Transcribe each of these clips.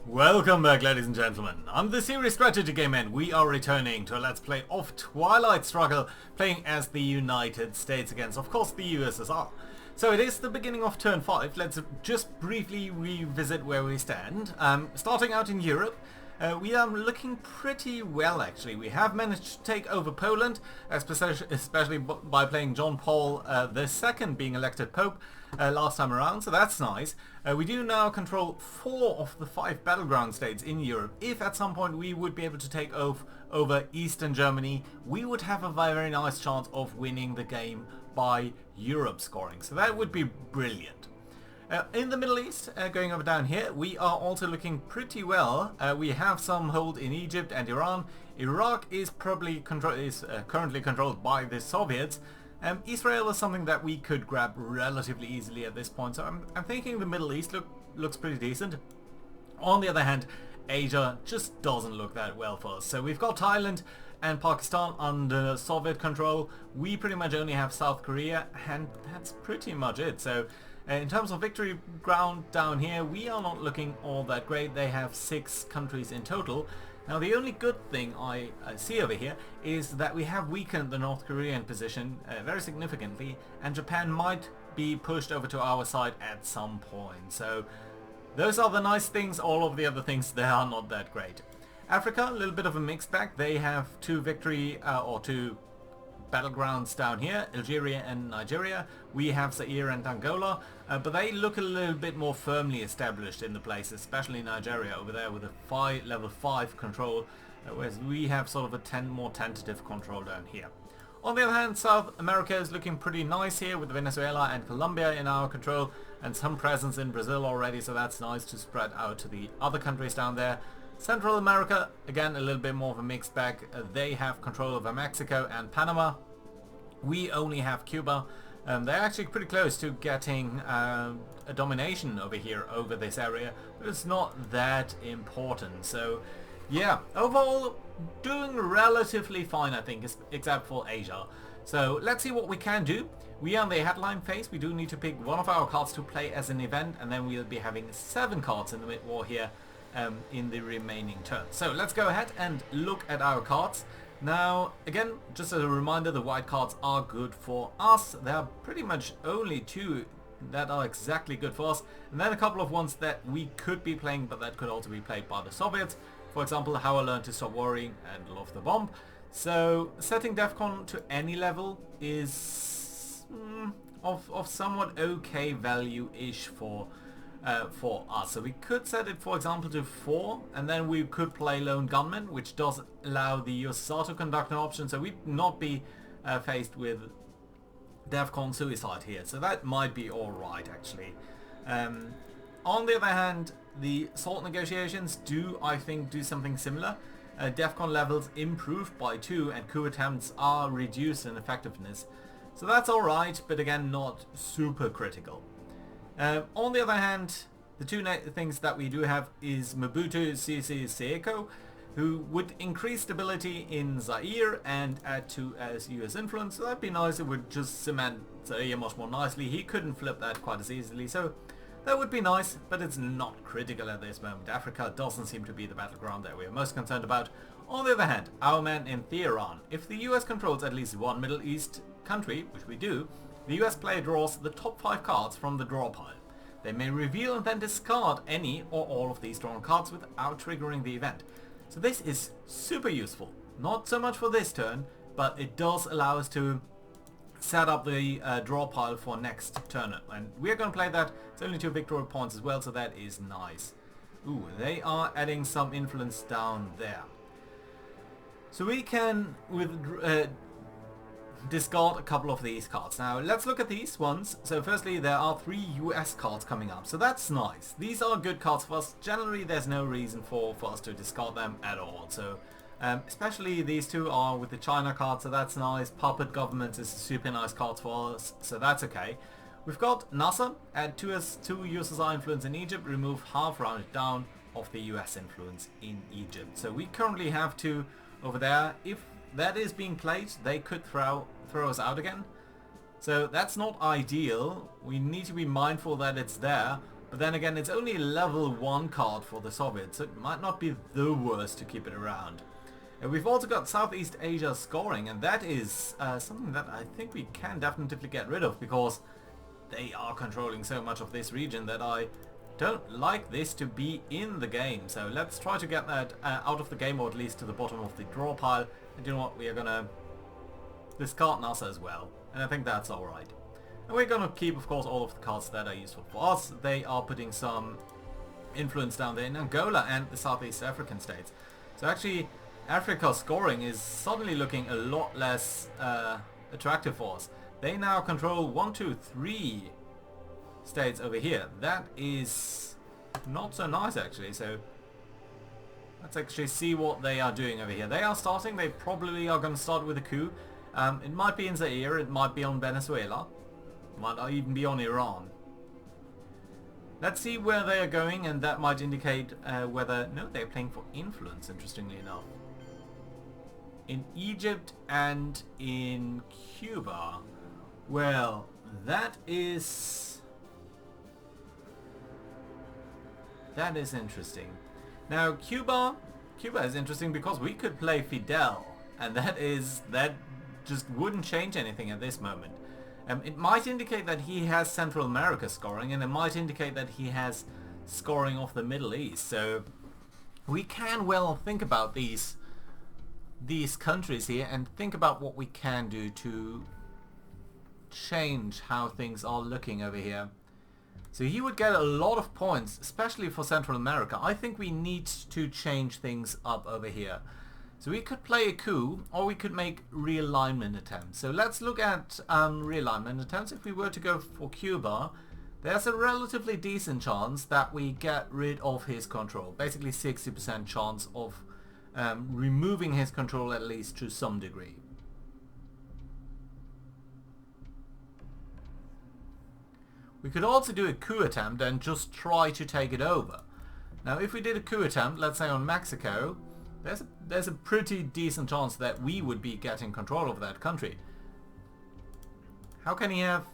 Welcome back, ladies and gentlemen. I'm the Serious Strategy Game and we are returning to a Let's Play of Twilight Struggle, playing as the United States against, of course, the USSR. So it is the beginning of turn 5. Let's just briefly revisit where we stand. Starting out in Europe, we are looking pretty well, actually. We have managed to take over Poland, especially by playing John Paul II being elected Pope last time around, so that's nice. We do now control 4 of the 5 battleground states in Europe. If at some point we would be able to take over Eastern Germany, we would have a very nice chance of winning the game by Europe scoring, so that would be brilliant. In the Middle East, going over down here, we are also looking pretty well. We have some hold in Egypt and Iran. Iraq is currently controlled by the Soviets. Israel is something that we could grab relatively easily at this point, so I'm thinking the Middle East looks pretty decent. On the other hand, Asia just doesn't look that well for us. So we've got Thailand and Pakistan under Soviet control. We pretty much only have South Korea, and that's pretty much it. So in terms of victory ground down here, we are not looking all that great. They have 6 countries in total. Now the only good thing I see over here is that we have weakened the North Korean position very significantly, and Japan might be pushed over to our side at some point. So those are the nice things. All of the other things, they are not that great. Africa, a little bit of a mixed bag. They have 2 battlegrounds down here, Algeria and Nigeria. We have Zaire and Angola, but they look a little bit more firmly established in the place, especially Nigeria over there with a level 5 control, whereas we have sort of a more tentative control down here. On the other hand, South America is looking pretty nice here with Venezuela and Colombia in our control, and some presence in Brazil already, so that's nice to spread out to the other countries down there. Central America, again, a little bit more of a mixed bag. They have control over Mexico and Panama. We only have Cuba. They're actually pretty close to getting a domination over here, over this area, but it's not that important. So yeah, overall doing relatively fine, I think, except for Asia. So let's see what we can do. We are in the headline phase. We do need to pick one of our cards to play as an event, and then we'll be having 7 cards in the mid-war here in the remaining turn. So let's go ahead and look at our cards. Now, again, just as a reminder, the white cards are good for us. There are pretty much only 2 that are exactly good for us, and then a couple of ones that we could be playing, but that could also be played by the Soviets. For example, How I Learned to Stop Worrying and Love the Bomb. So setting DEFCON to any level is of somewhat okay value-ish for us. So we could set it, for example, to 4, and then we could play Lone Gunman, which does allow the USSR to conduct an option, so we'd not be faced with DEFCON suicide here. So that might be alright, actually. On the other hand, the SALT negotiations I think, do something similar. DEFCON levels improved by 2, and coup attempts are reduced in effectiveness. So that's alright, but again, not super critical. On the other hand, the 2 things that we do have is Mobutu Sese Seko, who would increase stability in Zaire and add to as US influence. So that'd be nice. It would just cement Zaire much more nicely. He couldn't flip that quite as easily, so that would be nice, but it's not critical at this moment. Africa doesn't seem to be the battleground that we are most concerned about. On the other hand, our man in Tehran. If the US controls at least one Middle East country, which we do, the US player draws the top 5 cards from the draw pile. They may reveal and then discard any or all of these drawn cards without triggering the event. So this is super useful. Not so much for this turn, but it does allow us to set up the draw pile for next turn. And we're going to play that. It's only 2 victory points as well, so that is nice. Ooh, they are adding some influence down there. So we can, with discard a couple of these cards. Now let's look at these ones. So firstly, there are 3 US cards coming up, so that's nice. These are good cards for us. Generally there's no reason for us to discard them at all. So especially these 2 are with the China card, so that's nice. Puppet Government is a super nice card for us, so that's okay. We've got Nasser, add 2 USSR influence in Egypt, remove half rounded down of the US influence in Egypt. So we currently have 2 over there. If that is being played, they could throw us out again. So that's not ideal. We need to be mindful that it's there. But then again, it's only a level 1 card for the Soviets, so it might not be the worst to keep it around. And we've also got Southeast Asia scoring, and that is something that I think we can definitively get rid of, because they are controlling so much of this region that I don't like this to be in the game. So let's try to get that out of the game, or at least to the bottom of the draw pile. And you know what, we are gonna discard NASA as well, and I think that's alright. And we're gonna keep, of course, all of the cards that are useful for us. They are putting some influence down there in Angola and the Southeast African states. So actually, Africa's scoring is suddenly looking a lot less attractive for us. They now control 1, 2, 3 states over here. That is not so nice, actually. So let's actually see what they are doing over here. They are starting. They probably are going to start with a coup. It might be in Zaire. It might be on Venezuela. It might even be on Iran. Let's see where they are going, and that might indicate whether... No, they're playing for influence, interestingly enough. In Egypt and in Cuba. Well, that is interesting. Now, Cuba is interesting because we could play Fidel, and that just wouldn't change anything at this moment. It might indicate that he has Central America scoring, and it might indicate that he has scoring off the Middle East. So we can well think about these countries here and think about what we can do to change how things are looking over here. So he would get a lot of points, especially for Central America. I think we need to change things up over here. So we could play a coup, or we could make realignment attempts. So let's look at realignment attempts. If we were to go for Cuba, there's a relatively decent chance that we get rid of his control. Basically 60% chance of removing his control, at least to some degree. We could also do a coup attempt and just try to take it over. Now if we did a coup attempt, let's say on Mexico, there's a pretty decent chance that we would be getting control of that country. How can he have...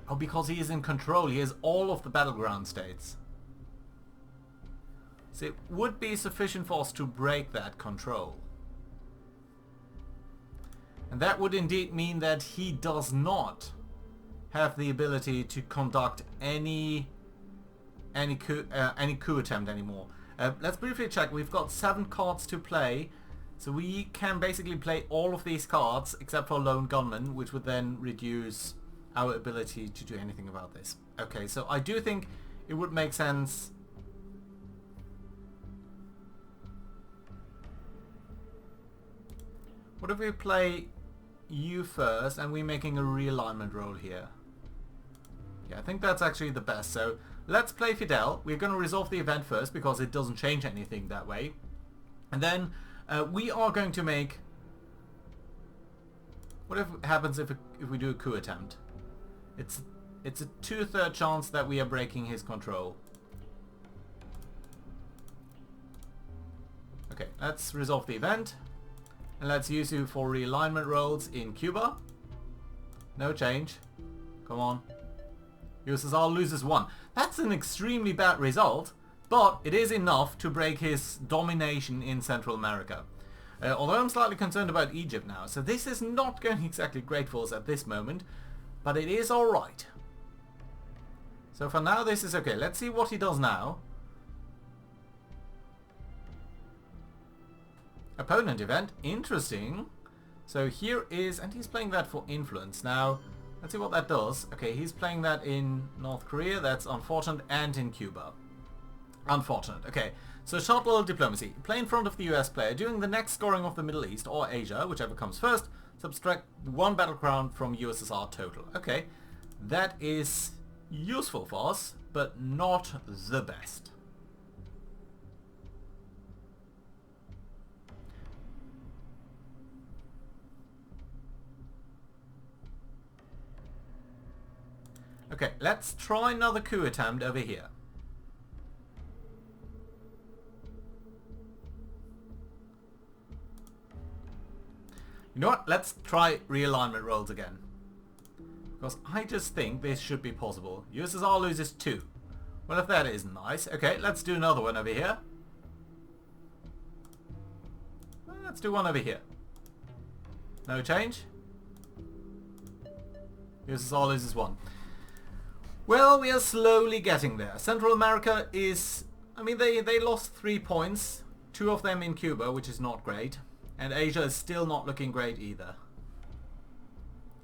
Oh, because he is in control. He has all of the battleground states. So it would be sufficient for us to break that control. And that would indeed mean that he does not have the ability to conduct any coup attempt anymore. Let's briefly check. We've got 7 cards to play, so we can basically play all of these cards except for Lone Gunman, which would then reduce our ability to do anything about this. Okay, so I do think it would make sense. What if we play you first and we're making a realignment roll here? Yeah, I think that's actually the best. So let's play Fidel. We're going to resolve the event first because it doesn't change anything that way. And then we are going to make... What happens if we do a coup attempt? It's a 2/3 chance that we are breaking his control. Okay, let's resolve the event. And let's use you for realignment rolls in Cuba. No change. Come on. USSR loses 1. That's an extremely bad result, but it is enough to break his domination in Central America. Although I'm slightly concerned about Egypt now, so this is not going exactly great for us at this moment, but it is alright. So for now this is okay. Let's see what he does now. Opponent event, interesting. So here is, and he's playing that for influence. Now, let's see what that does. Okay, he's playing that in North Korea, that's unfortunate, and in Cuba. Unfortunate. Okay, so shuttle diplomacy. Play in front of the US player, doing the next scoring of the Middle East or Asia, whichever comes first. Subtract 1 battle crown from USSR total. Okay, that is useful for us, but not the best. Okay, let's try another coup attempt over here. You know what? Let's try realignment rolls again. Because I just think this should be possible. USSR loses 2. Well, if that isn't nice. Okay, let's do another one over here. Let's do one over here. No change. Uses all, loses one. Well, we are slowly getting there. Central America is... I mean, they lost 3 points. 2 of them in Cuba, which is not great. And Asia is still not looking great either.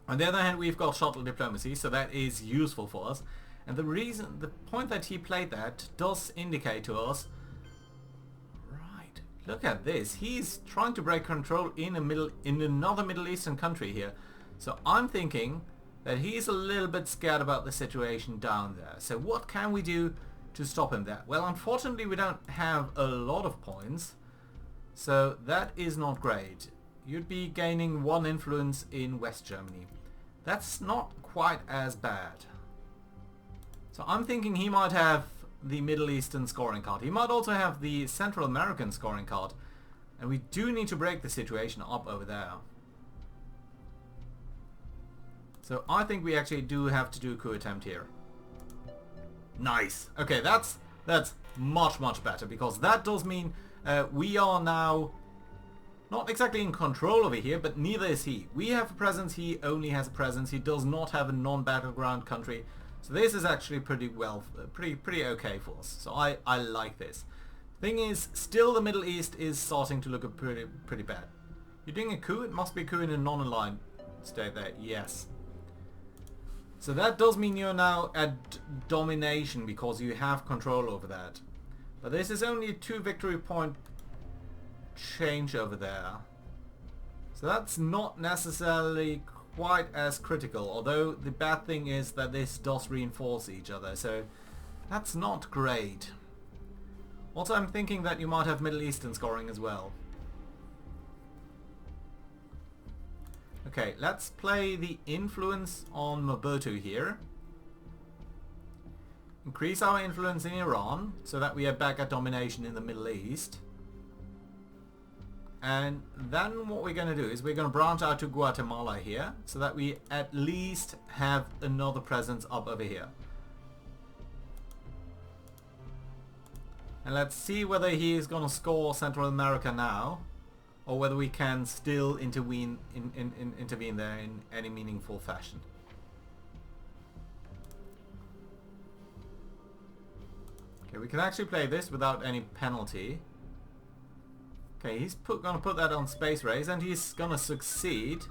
On the other hand, we've got shuttle diplomacy, so that is useful for us. And the point that he played that does indicate to us... Right, look at this. He's trying to break control in another Middle Eastern country here. So I'm thinking that he's a little bit scared about the situation down there. So what can we do to stop him there? Well, unfortunately we don't have a lot of points, so that is not great. You'd be gaining 1 influence in West Germany. That's not quite as bad. So I'm thinking he might have the Middle Eastern scoring card. He might also have the Central American scoring card, and we do need to break the situation up over there. So I think we actually do have to do a coup attempt here. Nice. Okay, that's much better, because that does mean we are now not exactly in control over here, but neither is he. We have a presence, he only has a presence. He does not have a non-battleground country. So this is actually pretty okay for us. So I like this. Thing is, still the Middle East is starting to look pretty bad. You're doing a coup? It must be a coup in a non-aligned state there. Yes. So that does mean you're now at domination because you have control over that. But this is only a 2 victory point change over there. So that's not necessarily quite as critical, although the bad thing is that this does reinforce each other, so that's not great. Also, I'm thinking that you might have Middle Eastern scoring as well. Okay, let's play the influence on Mobutu here. Increase our influence in Iran so that we are back at domination in the Middle East. And then what we're going to do is we're going to branch out to Guatemala here so that we at least have another presence up over here. And let's see whether he is going to score Central America now, or whether we can still intervene there in any meaningful fashion. Okay, we can actually play this without any penalty. Okay, he's gonna put that on space race, and he's gonna succeed.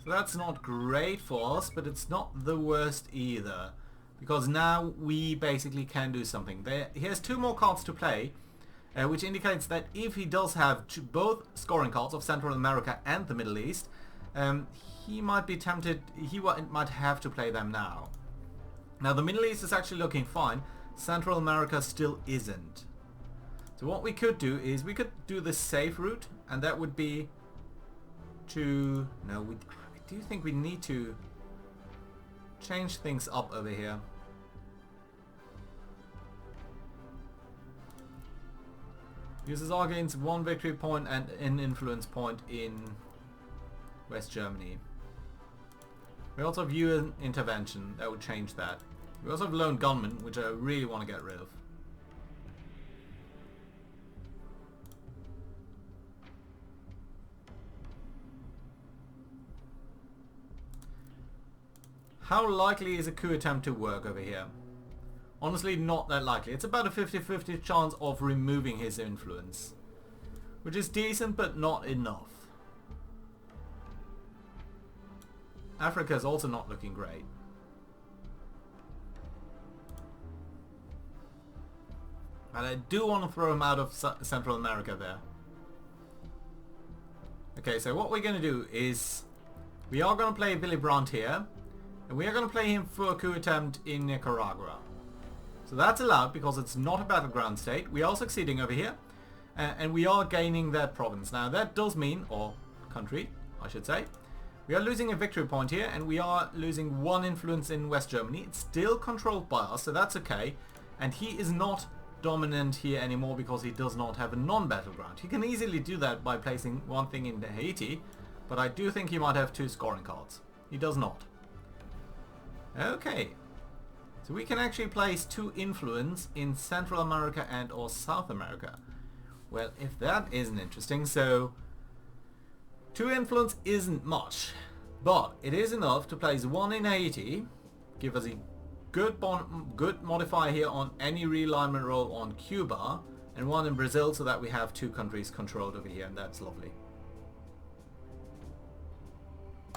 So that's not great for us, but it's not the worst either, because now we basically can do something. He has 2 more cards to play, which indicates that if he does have both scoring cards of Central America and the Middle East, he might be tempted, he might have to play them now. Now the Middle East is actually looking fine, Central America still isn't. So what we could do is we could do the safe route, and that would be to... No, I do think we need to change things up over here. Uses our gains 1 victory point and an influence point in West Germany. We also have UN intervention, that would change that. We also have lone gunmen, which I really want to get rid of. How likely is a coup attempt to work over here? Honestly, not that likely. It's about a 50-50 chance of removing his influence, which is decent but not enough. Africa is also not looking great. And I do want to throw him out of Central America there. Okay, so what we're going to do is we are going to play Willy Brandt here. And we are going to play him for a coup attempt in Nicaragua. So that's allowed because it's not a battleground state. We are succeeding over here. And we are gaining that province. Now that does mean, or country, I should say, we are losing a victory point here. And we are losing 1 influence in West Germany. It's still controlled by us, so that's okay. And he is not dominant here anymore because he does not have a non-battleground. He can easily do that by placing 1 thing in Haiti. But I do think he might have 2 scoring cards. He does not. Okay, So we can actually place 2 influence in Central America and or South America. Well, if that isn't interesting, so 2 influence isn't much, but it is enough to place 1 in Haiti, give us a good modifier here on any realignment roll on Cuba, and 1 in Brazil, so that we have 2 countries controlled over here, and that's lovely.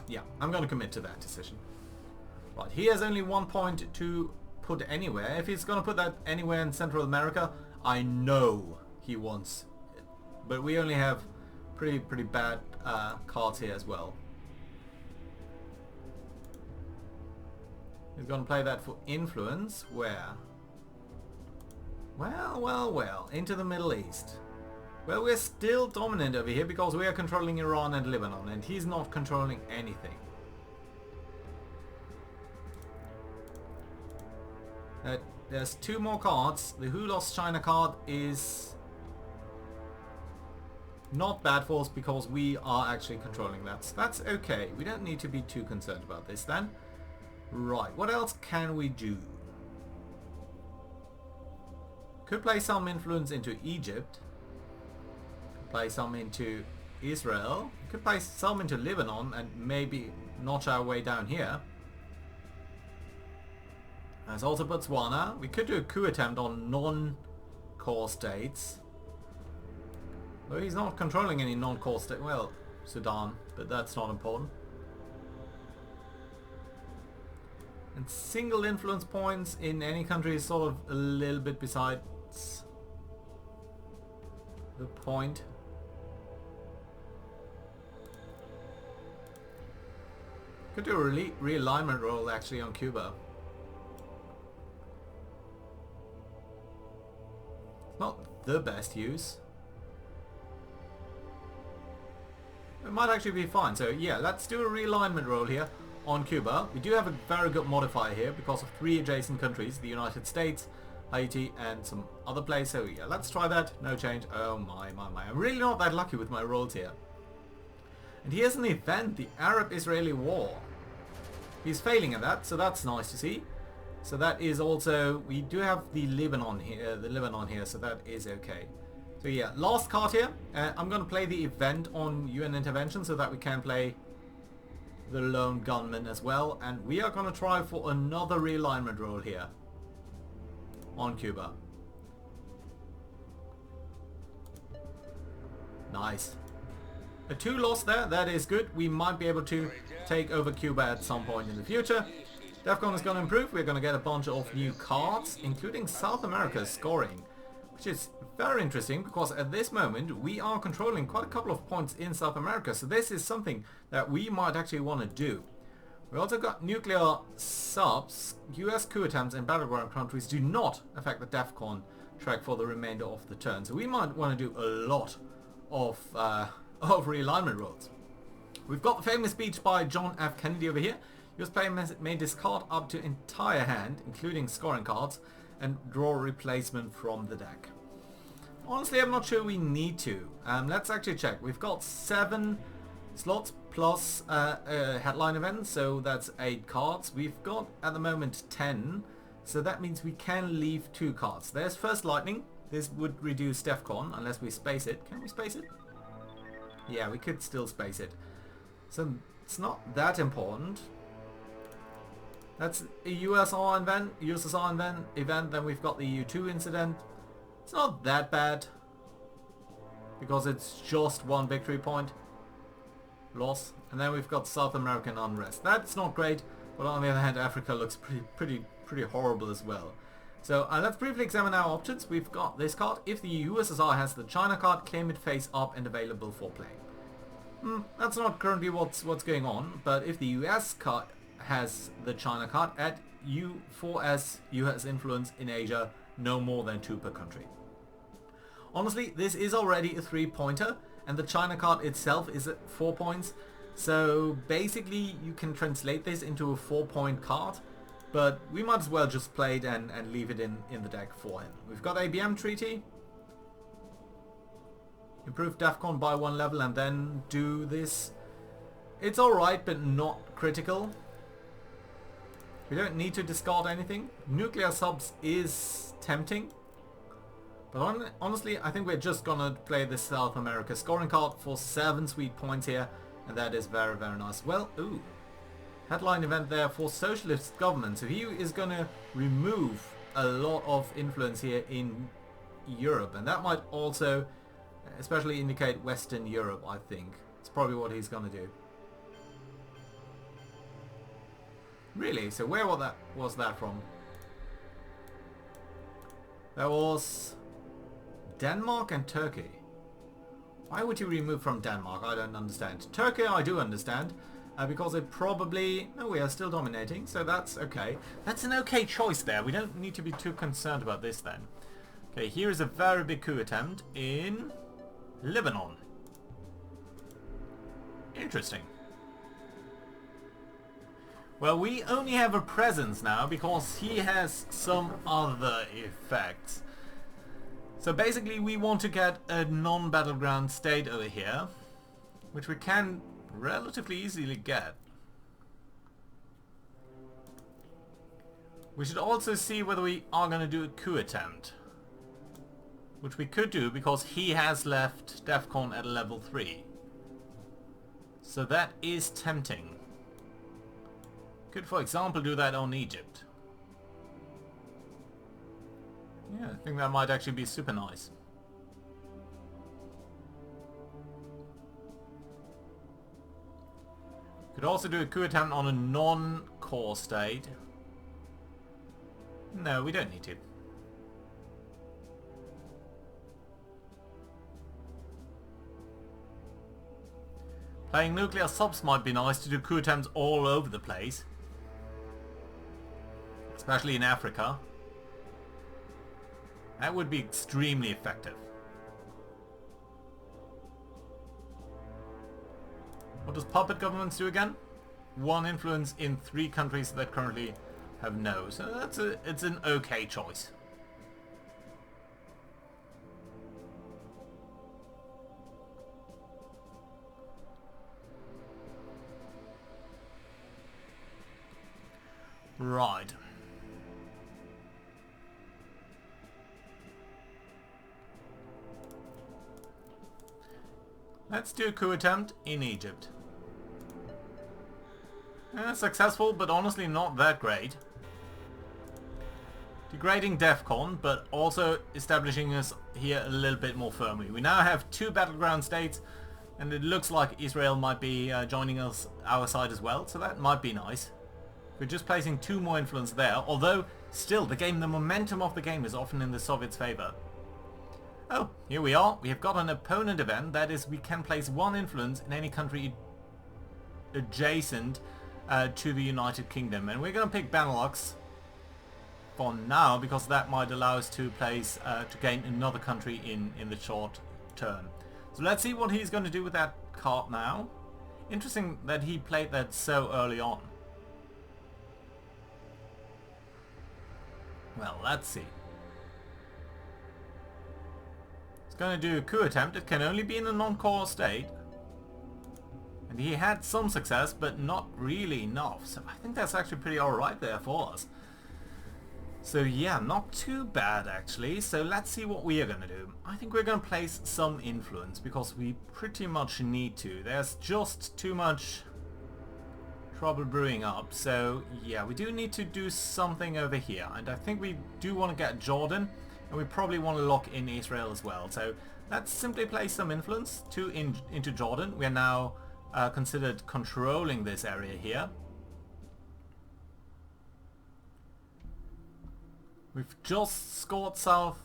Yeah, I'm going to commit to that decision. Right, he has only 1 point to put anywhere. If he's going to put that anywhere in Central America, I know he wants it. But we only have pretty bad cards here as well. He's going to play that for influence. Where? Well, into the Middle East. Well, we're still dominant over here because we are controlling Iran and Lebanon, and he's not controlling anything. There's 2 more cards. The Who Lost China card is not bad for us because we are actually controlling that. So that's okay. We don't need to be too concerned about this then. Right, what else can we do? Could play some influence into Egypt. Could play some into Israel. Could play some into Lebanon and maybe notch our way down here. There's also Botswana. We could do a coup attempt on non-core states. Though he's not controlling any non-core state. Well, Sudan, but that's not important. And single influence points in any country is sort of a little bit besides the point. Could do a realignment roll actually on Cuba. Not the best use. It might actually be fine. So yeah, let's do a realignment roll here on Cuba. We do have a very good modifier here because of 3 adjacent countries, the United States, Haiti and some other place. So yeah, let's try that. No change. Oh my. I'm really not that lucky with my rolls here. And here's an event, the Arab-Israeli War. He's failing at that, so that's nice to see. So that is also, we do have the Lebanon here, so that is okay. So yeah, last card here. I'm going to play the event on UN intervention so that we can play the lone gunman as well. And we are going to try for another realignment roll here on Cuba. Nice. A 2 loss there, that is good. We might be able to take over Cuba at some point in the future. DEFCON is going to improve. We're going to get a bunch of new cards, including South America's scoring, which is very interesting because at this moment we are controlling quite a couple of points in South America. So this is something that we might actually want to do. We also got nuclear subs. US coup attempts in battleground countries do not affect the DEFCON track for the remainder of the turn. So we might want to do a lot of realignment rolls. We've got the famous speech by John F. Kennedy over here. US player may discard up to entire hand, including scoring cards, and draw a replacement from the deck. Honestly, I'm not sure we need to. Let's actually check. We've got 7 slots plus a headline event, so that's 8 cards. We've got at the moment 10, so that means we can leave 2 cards. There's First Lightning. This would reduce DEFCON unless we space it. Can we space it? Yeah, we could still space it. So it's not that important. That's a USSR event, then we've got the U2 incident. It's not that bad because it's just 1 victory point loss. And then we've got South American unrest. That's not great, but on the other hand, Africa looks pretty horrible as well. So let's briefly examine our options. We've got this card. If the USSR has the China card, claim it face up and available for play. That's not currently what's going on, but if the US card has the China card, add U4S US influence in Asia, no more than 2 per country. Honestly, this is already a 3-pointer, and the China card itself is at 4 points. So basically you can translate this into a 4-point card, but we might as well just play it and leave it in the deck for him. We've got ABM treaty. Improve DEFCON by 1 level and then do this. It's alright, but not critical. We don't need to discard anything. Nuclear subs is tempting. But honestly, I think we're just gonna play the South America scoring card for 7 sweet points here. And that is very, very nice. Well, ooh. Headline event there for socialist government. So he is gonna remove a lot of influence here in Europe. And that might also especially indicate Western Europe, I think. It's probably what he's gonna do. Really? So where was that from? That was Denmark and Turkey. Why would you remove from Denmark? I don't understand. Turkey I do understand. Because it probably... No, we are still dominating, so that's okay. That's an okay choice there. We don't need to be too concerned about this then. Okay, here is a very big coup attempt in Lebanon. Interesting. Well, we only have a presence now because he has some other effects. So basically we want to get a non-battleground state over here, which we can relatively easily get. We should also see whether we are going to do a coup attempt, which we could do because he has left DEFCON at level 3. So that is tempting. Could, for example, do that on Egypt. Yeah, I think that might actually be super nice. Could also do a coup attempt on a non-core state. No, we don't need to. Playing nuclear subs might be nice to do coup attempts all over the place. Especially in Africa. That would be extremely effective. What does puppet governments do again? 1 influence in 3 countries that currently have no. So it's an okay choice. Right. Let's do a coup attempt in Egypt. Successful, but honestly not that great. Degrading DEFCON, but also establishing us here a little bit more firmly. We now have 2 battleground states, and it looks like Israel might be joining us our side as well, so that might be nice. We're just placing 2 more influence there, although still the momentum of the game is often in the Soviets' favor. Oh, here we are. We have got an opponent event. That is, we can place 1 influence in any country adjacent to the United Kingdom. And we're going to pick Benelux for now, because that might allow us to place, to gain another country in the short term. So let's see what he's going to do with that card now. Interesting that he played that so early on. Well, let's see. Going to do a coup attempt. It can only be in a non-core state, and he had some success but not really enough, so I think that's actually pretty alright there for us. So yeah, not too bad actually. So let's see what we are going to do. I think we're going to place some influence because we pretty much need to. There's just too much trouble brewing up, so yeah, we do need to do something over here, and I think we do want to get Jordan. And we probably want to lock in Israel as well. So let's simply place some influence into Jordan. We are now considered controlling this area here. We've just scored south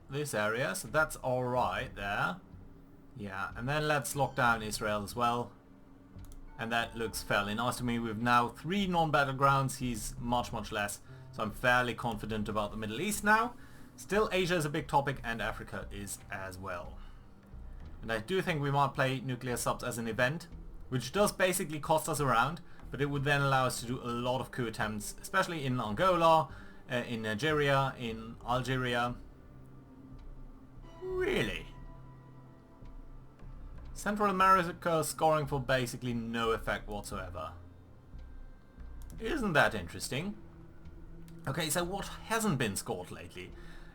this area, so that's alright there. Yeah, and then let's lock down Israel as well. And that looks fairly nice to me. We've now 3 non-battlegrounds. He's much, much less. So I'm fairly confident about the Middle East now. Still, Asia is a big topic, and Africa is as well. And I do think we might play nuclear subs as an event, which does basically cost us a round, but it would then allow us to do a lot of coup attempts, especially in Angola, in Nigeria, in Algeria. Really? Central America scoring for basically no effect whatsoever. Isn't that interesting? Okay, so what hasn't been scored lately?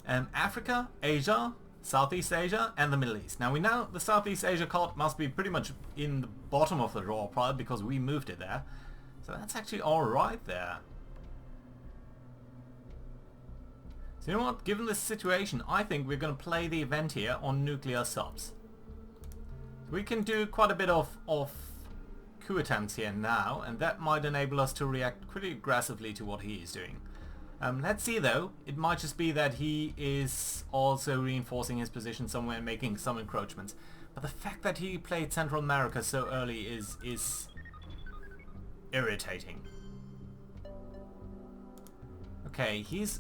Africa, Asia, Southeast Asia, and the Middle East. Now we know the Southeast Asia card must be pretty much in the bottom of the draw pile because we moved it there. So that's actually alright there. So you know what? Given this situation, I think we're going to play the event here on nuclear subs. We can do quite a bit of coup attempts here now, and that might enable us to react pretty aggressively to what he is doing. Let's see though, it might just be that he is also reinforcing his position somewhere and making some encroachments. But the fact that he played Central America so early is irritating. Okay, he's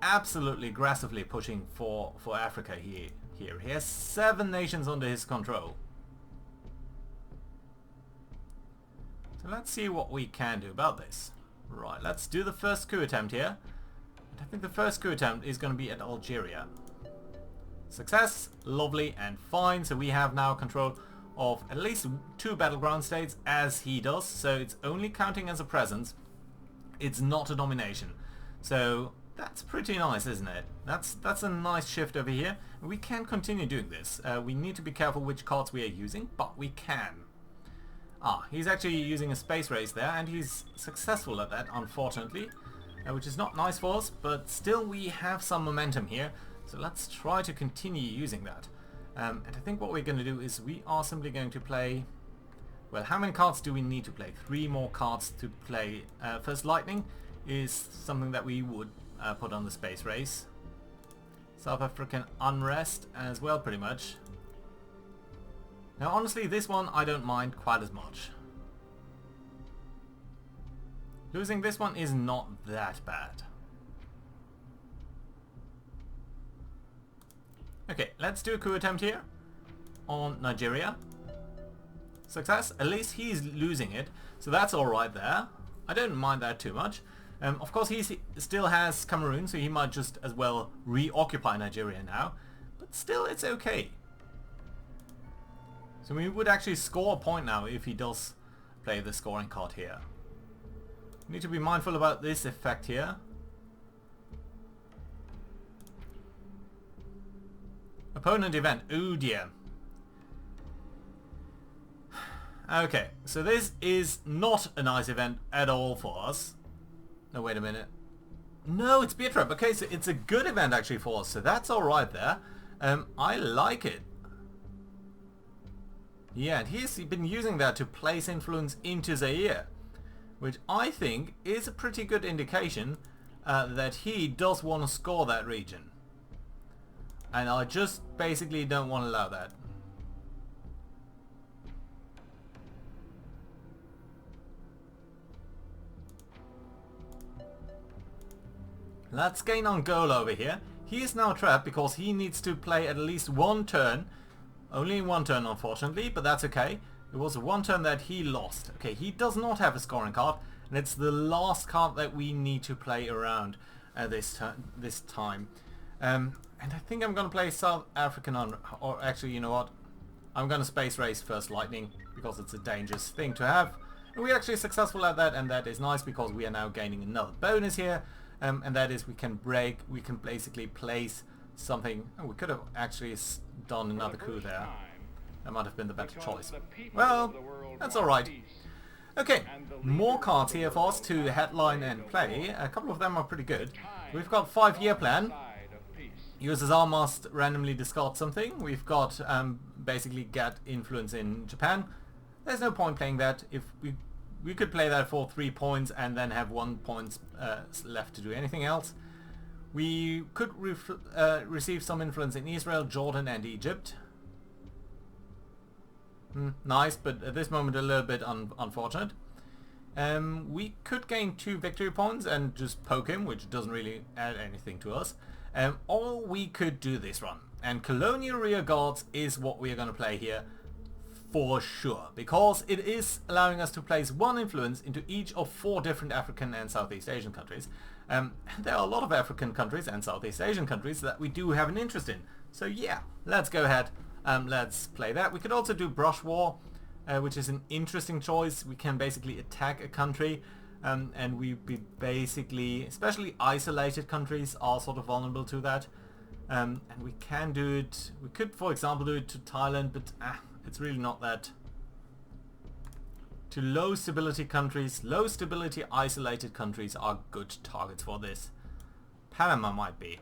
absolutely aggressively pushing for Africa here. He has 7 nations under his control. So let's see what we can do about this. Right, let's do the first coup attempt here. I think the first coup attempt is going to be at Algeria. Success, lovely and fine. So we have now control of at least 2 battleground states as he does. So it's only counting as a presence. It's not a domination. So that's pretty nice, isn't it? That's a nice shift over here. We can continue doing this. We need to be careful which cards we are using, but we can. He's actually using a space race there, and he's successful at that, unfortunately, which is not nice for us, but still we have some momentum here, so let's try to continue using that. And I think what we're going to do is we are simply going to play... Well, how many cards do we need to play? 3 more cards to play. First Lightning is something that we would put on the space race. South African Unrest as well, pretty much. Now honestly, this one I don't mind quite as much. Losing this one is not that bad. Okay, let's do a coup attempt here on Nigeria. Success. At least he's losing it, so that's alright there. I don't mind that too much. Of course he still has Cameroon, so he might just as well reoccupy Nigeria now. But still, it's okay. So we would actually score a point now if he does play the scoring card here. We need to be mindful about this effect here. Opponent event. Oh dear. Okay, so this is not a nice event at all for us. No, wait a minute. No, it's Beer Trap. Okay, so it's a good event actually for us, so that's alright there. I like it. Yeah, and he's been using that to place influence into Zaire, which I think is a pretty good indication that he does want to score that region. And I just basically don't want to allow that. Let's gain Angola over here. He is now trapped because he needs to play at least 1 turn. Only 1 turn, unfortunately, but that's okay. It was 1 turn that he lost. Okay, he does not have a scoring card, and it's the last card that we need to play around this time. And I think I'm going to play South African or actually, you know what? I'm going to space race First Lightning because it's a dangerous thing to have. And we're actually successful at that, and that is nice because we are now gaining another bonus here. And that is we can basically place something. Oh, we could have actually done another coup there. That might have been the better choice. Well, that's alright. Okay, more cards here for us to headline and play. A couple of them are pretty good. We've got 5-year plan. USSR must randomly discard something. We've got basically get influence in Japan. There's no point playing that. If we could play that for 3 points and then have 1 point left to do anything else. We could receive some influence in Israel, Jordan and Egypt. Nice, but at this moment a little bit unfortunate. We could gain 2 victory points and just poke him, which doesn't really add anything to us. Or we could do this run. And Colonial Rear Guards is what we are going to play here for sure, because it is allowing us to place 1 influence into each of 4 different African and Southeast Asian countries. There are a lot of African countries and Southeast Asian countries that we do have an interest in. So yeah, let's go ahead. Let's play that. We could also do Brush War, which is an interesting choice. We can basically attack a country and we'd be basically, especially isolated countries are sort of vulnerable to that. And we can do it, we could for example do it to Thailand, but it's really not that. To low stability countries, low stability isolated countries are good targets for this. Panama might be.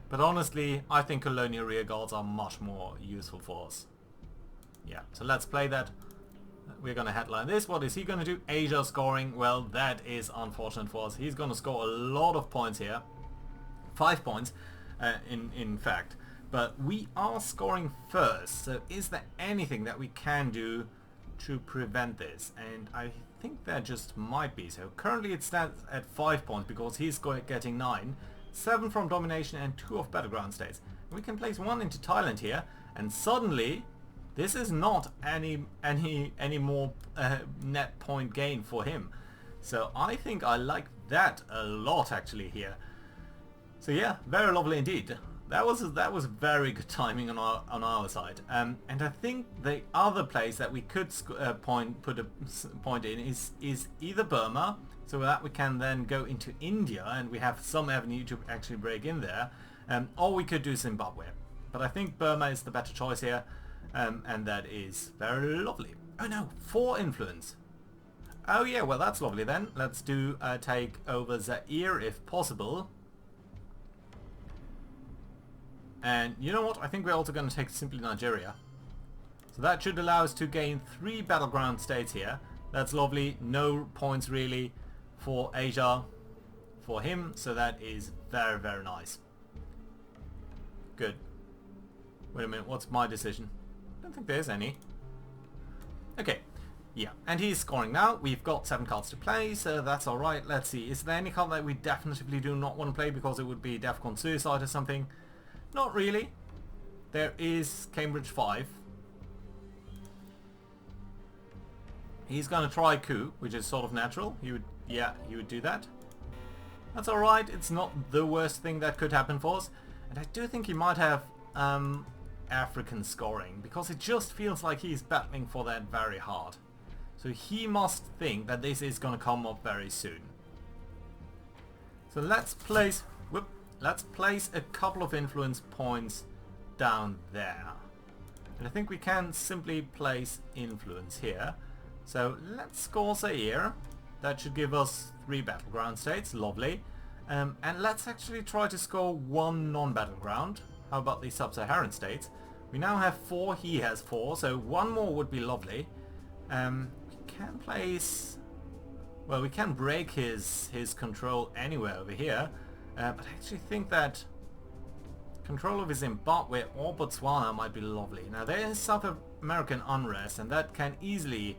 But honestly, I think colonial rear guards are much more useful for us. Yeah, so let's play that. We're going to headline this. What is he going to do? Asia scoring. Well, that is unfortunate for us. He's going to score a lot of points here. 5 points, in fact. But we are scoring first. So is there anything that we can do to prevent this? And I think there just might be. So currently it stands at 5 points because he's getting 9. 7 from domination and 2 of battleground states. We can place 1 into Thailand here, and suddenly this is not any more net point gain for him. So I think I like that a lot actually here. So yeah, very lovely indeed. That was very good timing on our side. And I think the other place that we could put a point in is either Burma, so that we can then go into India and we have some avenue to actually break in there, or we could do Zimbabwe. But I think Burma is the better choice here, and that is very lovely. Oh no, 4 influence. Oh yeah, well that's lovely then. Let's do take over Zaire if possible. And you know what? I think we're also going to take simply Nigeria. So that should allow us to gain 3 battleground states here. That's lovely. No points really for Asia for him. So that is very, very nice. Good. Wait a minute. What's my decision? I don't think there's any. Okay. Yeah. And he's scoring now. We've got 7 cards to play. So that's alright. Let's see. Is there any card that we definitively do not want to play because it would be DEFCON Suicide or something? Not really. There is Cambridge 5. He's going to try coup, which is sort of natural. He would do that. That's alright. It's not the worst thing that could happen for us. And I do think he might have African scoring, because it just feels like he's battling for that very hard. So he must think that this is going to come up very soon. So let's place a couple of influence points down there. And I think we can simply place influence here. So let's score Zaire. That should give us 3 battleground states. Lovely. And let's actually try to score 1 non-battleground. How about the sub-Saharan states? We now have 4. He has 4. So 1 more would be lovely. We can place... Well, we can break his control anywhere over here. But I actually think that control of Zimbabwe or Botswana might be lovely. Now there is South American unrest, and that can easily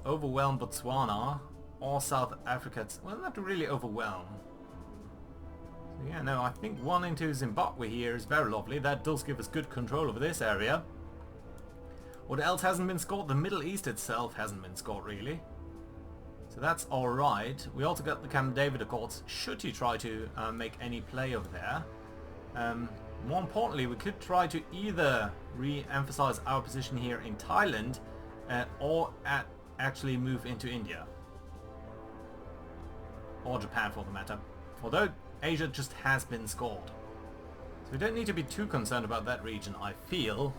overwhelm Botswana or South Africa. Well, not really overwhelm. So yeah, no, I think 1 into Zimbabwe here is very lovely. That does give us good control over this area. What else hasn't been scored? The Middle East itself hasn't been scored really. So that's alright. We also got the Camp David Accords, should he try to make any play over there. More importantly, we could try to either re-emphasize our position here in Thailand or actually move into India. Or Japan for the matter. Although Asia just has been scored. So we don't need to be too concerned about that region, I feel.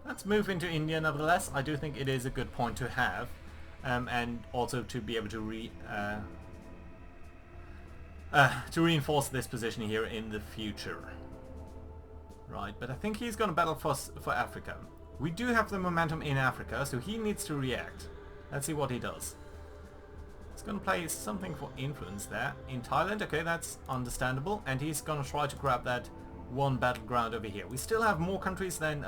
Let's move into India nevertheless. I do think it is a good point to have. And also to be able to reinforce this position here in the future. Right, but I think he's going to battle for Africa. We do have the momentum in Africa, so he needs to react. Let's see what he does. He's going to play something for influence there. In Thailand, okay, that's understandable. And he's going to try to grab that 1 battleground over here. We still have more countries than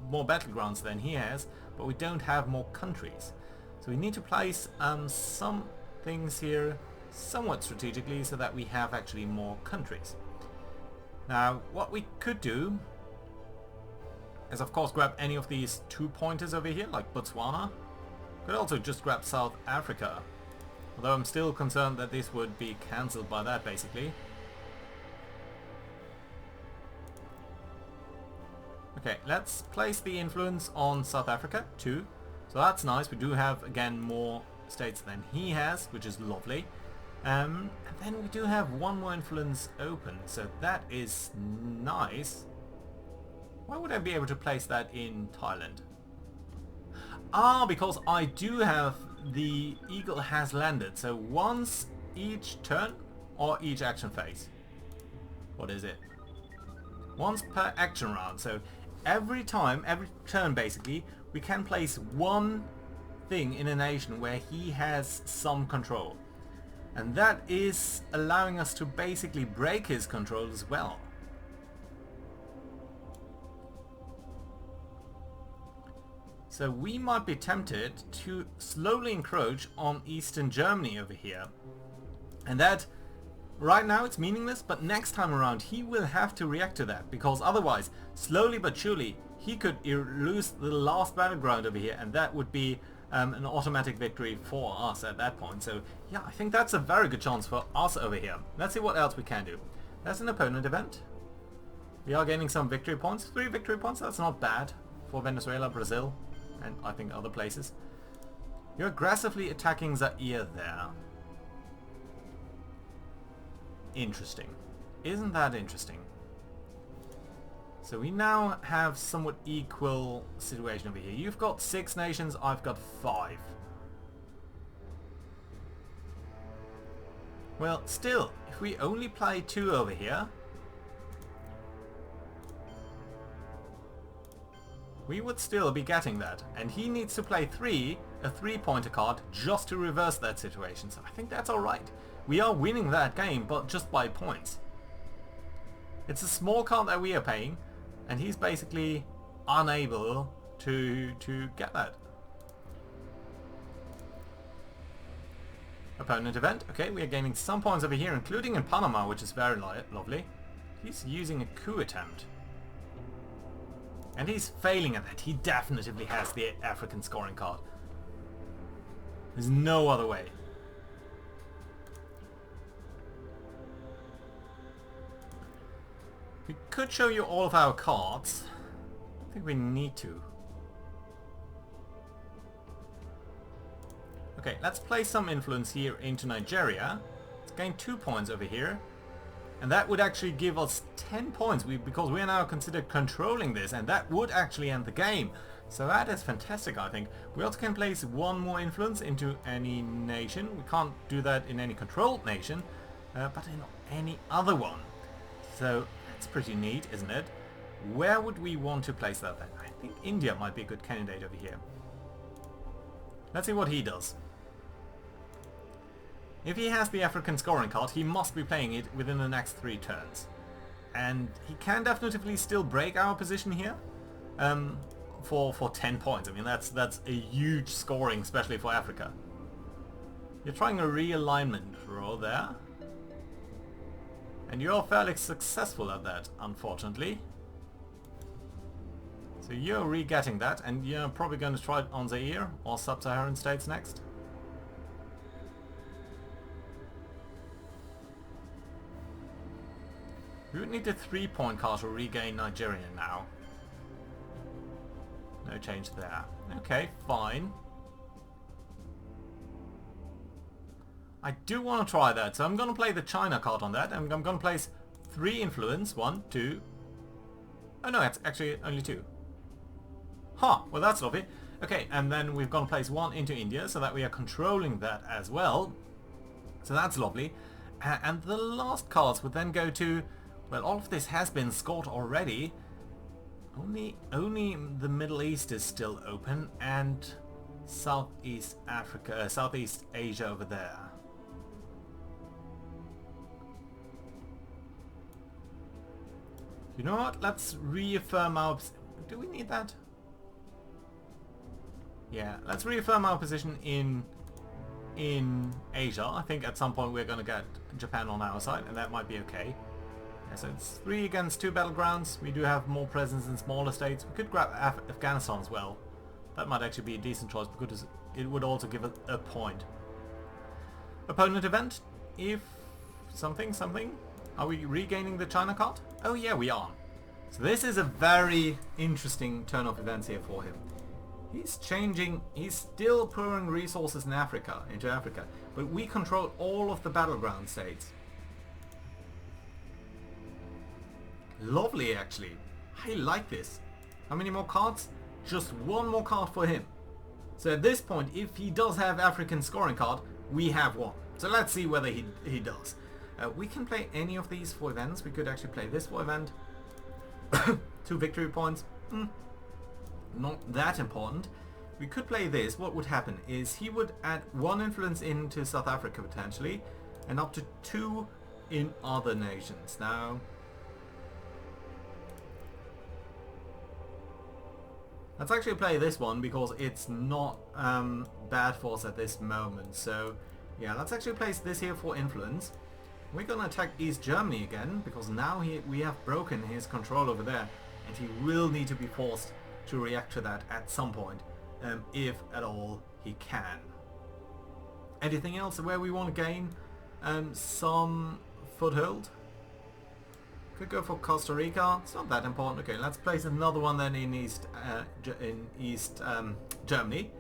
more battlegrounds than he has, but we don't have more countries. So we need to place some things here somewhat strategically so that we have actually more countries. Now what we could do is of course grab any of these 2 pointers over here like Botswana. Could also just grab South Africa, although I'm still concerned that this would be cancelled by that basically. Okay, let's place the influence on South Africa, 2. So that's nice. We do have, again, more states than he has, which is lovely. And then we do have 1 more influence open, so that is nice. Why would I be able to place that in Thailand? Ah, because I do have the Eagle has landed, so once each turn or each action phase. What is it? Once per action round, so every time, every turn basically, we can place 1 thing in a nation where he has some control. And that is allowing us to basically break his control as well. So we might be tempted to slowly encroach on Eastern Germany over here. And that, right now it's meaningless, but next time around he will have to react to that. Because otherwise, slowly but surely, he could lose the last battleground over here, and that would be an automatic victory for us at that point. So yeah, I think that's a very good chance for us over here. Let's see what else we can do. That's an opponent event. We are gaining some victory points. 3 victory points, that's not bad for Venezuela, Brazil, and I think other places. You're aggressively attacking Zaire there. Interesting. Isn't that interesting? So we now have somewhat equal situation over here. You've got 6 nations, I've got 5. Well, still, if we only play 2 over here, we would still be getting that. And he needs to play 3, a 3-pointer card, just to reverse that situation. So I think that's alright. We are winning that game, but just by points. It's a small card that we are paying, and he's basically unable to get that. Opponent event. Okay, we are gaining some points over here, including in Panama, which is very lovely. He's using a coup attempt. And he's failing at that. He definitely has the African scoring card. There's no other way. We could show you all of our cards. I think we need to. Okay, let's place some influence here into Nigeria. Let's gain 2 points over here. And that would actually give us 10 points because we are now considered controlling this, and that would actually end the game. So that is fantastic, I think. We also can place 1 more influence into any nation. We can't do that in any controlled nation, but in any other one. So that's pretty neat, isn't it? Where would we want to place that then? I think India might be a good candidate over here. Let's see what he does. If he has the African scoring card, he must be playing it within the next 3 turns. And he can definitely still break our position here for 10 points. I mean, that's a huge scoring, especially for Africa. You're trying a realignment roll there. And you're fairly successful at that, unfortunately. So you're re-getting that, and you're probably going to try it on Zaire or Sub-Saharan states next. We would need a 3-point card to regain Nigeria now. No change there. Okay, fine. I do want to try that, so I'm going to play the China card on that, and I'm going to place 3 influence. 1, 2... Oh no, it's actually only 2. Huh, well that's lovely. Okay, and then we've got to place 1 into India, so that we are controlling that as well. So that's lovely. And the last cards would then go to... Well, all of this has been scored already. Only the Middle East is still open, and Southeast Africa, Southeast Asia over there. You know what? Let's reaffirm our... Do we need that? Yeah, let's reaffirm our position in Asia. I think at some point we're going to get Japan on our side, and that might be okay. Yeah, so it's 3 against 2 battlegrounds. We do have more presence in smaller states. We could grab Afghanistan as well. That might actually be a decent choice because it would also give us a point. Opponent event. If something. Are we regaining the China card? Oh yeah, we are. So this is a very interesting turn of events here for him. He's changing, he's still pouring resources in Africa, into Africa, but we control all of the battleground states. Lovely, actually. I like this. How many more cards? Just one more card for him. So at this point, if he does have African scoring card, we have one. So let's see whether he does. We can play any of these for events. We could actually play this for event. 2 victory points. Not that important. We could play this. What would happen is he would add 1 influence into South Africa potentially, and up to 2 in other nations. Now, let's actually play this one because it's not bad for us at this moment. So yeah, let's actually place this here for influence. We're gonna attack East Germany again because now we have broken his control over there, and he will need to be forced to react to that at some point, if at all he can. Anything else where we want to gain some foothold? Could go for Costa Rica. It's not that important. Okay, let's place another one then in East Germany,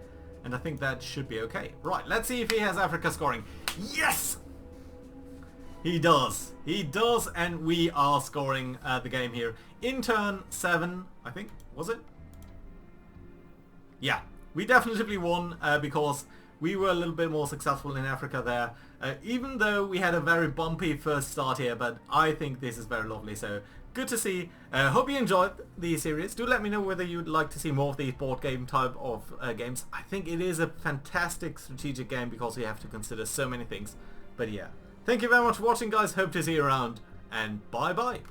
and I think that should be okay. Right, let's see if he has Africa scoring. Yes! He does. He does, and we are scoring the game here in turn 7, I think. Was it? Yeah, we definitely won because we were a little bit more successful in Africa there. Even though we had a very bumpy first start here, but I think this is very lovely. So good to see. Hope you enjoyed the series. Do let me know whether you'd like to see more of these board game type of games. I think it is a fantastic strategic game because you have to consider so many things. But yeah. Thank you very much for watching, guys. Hope to see you around, and bye bye.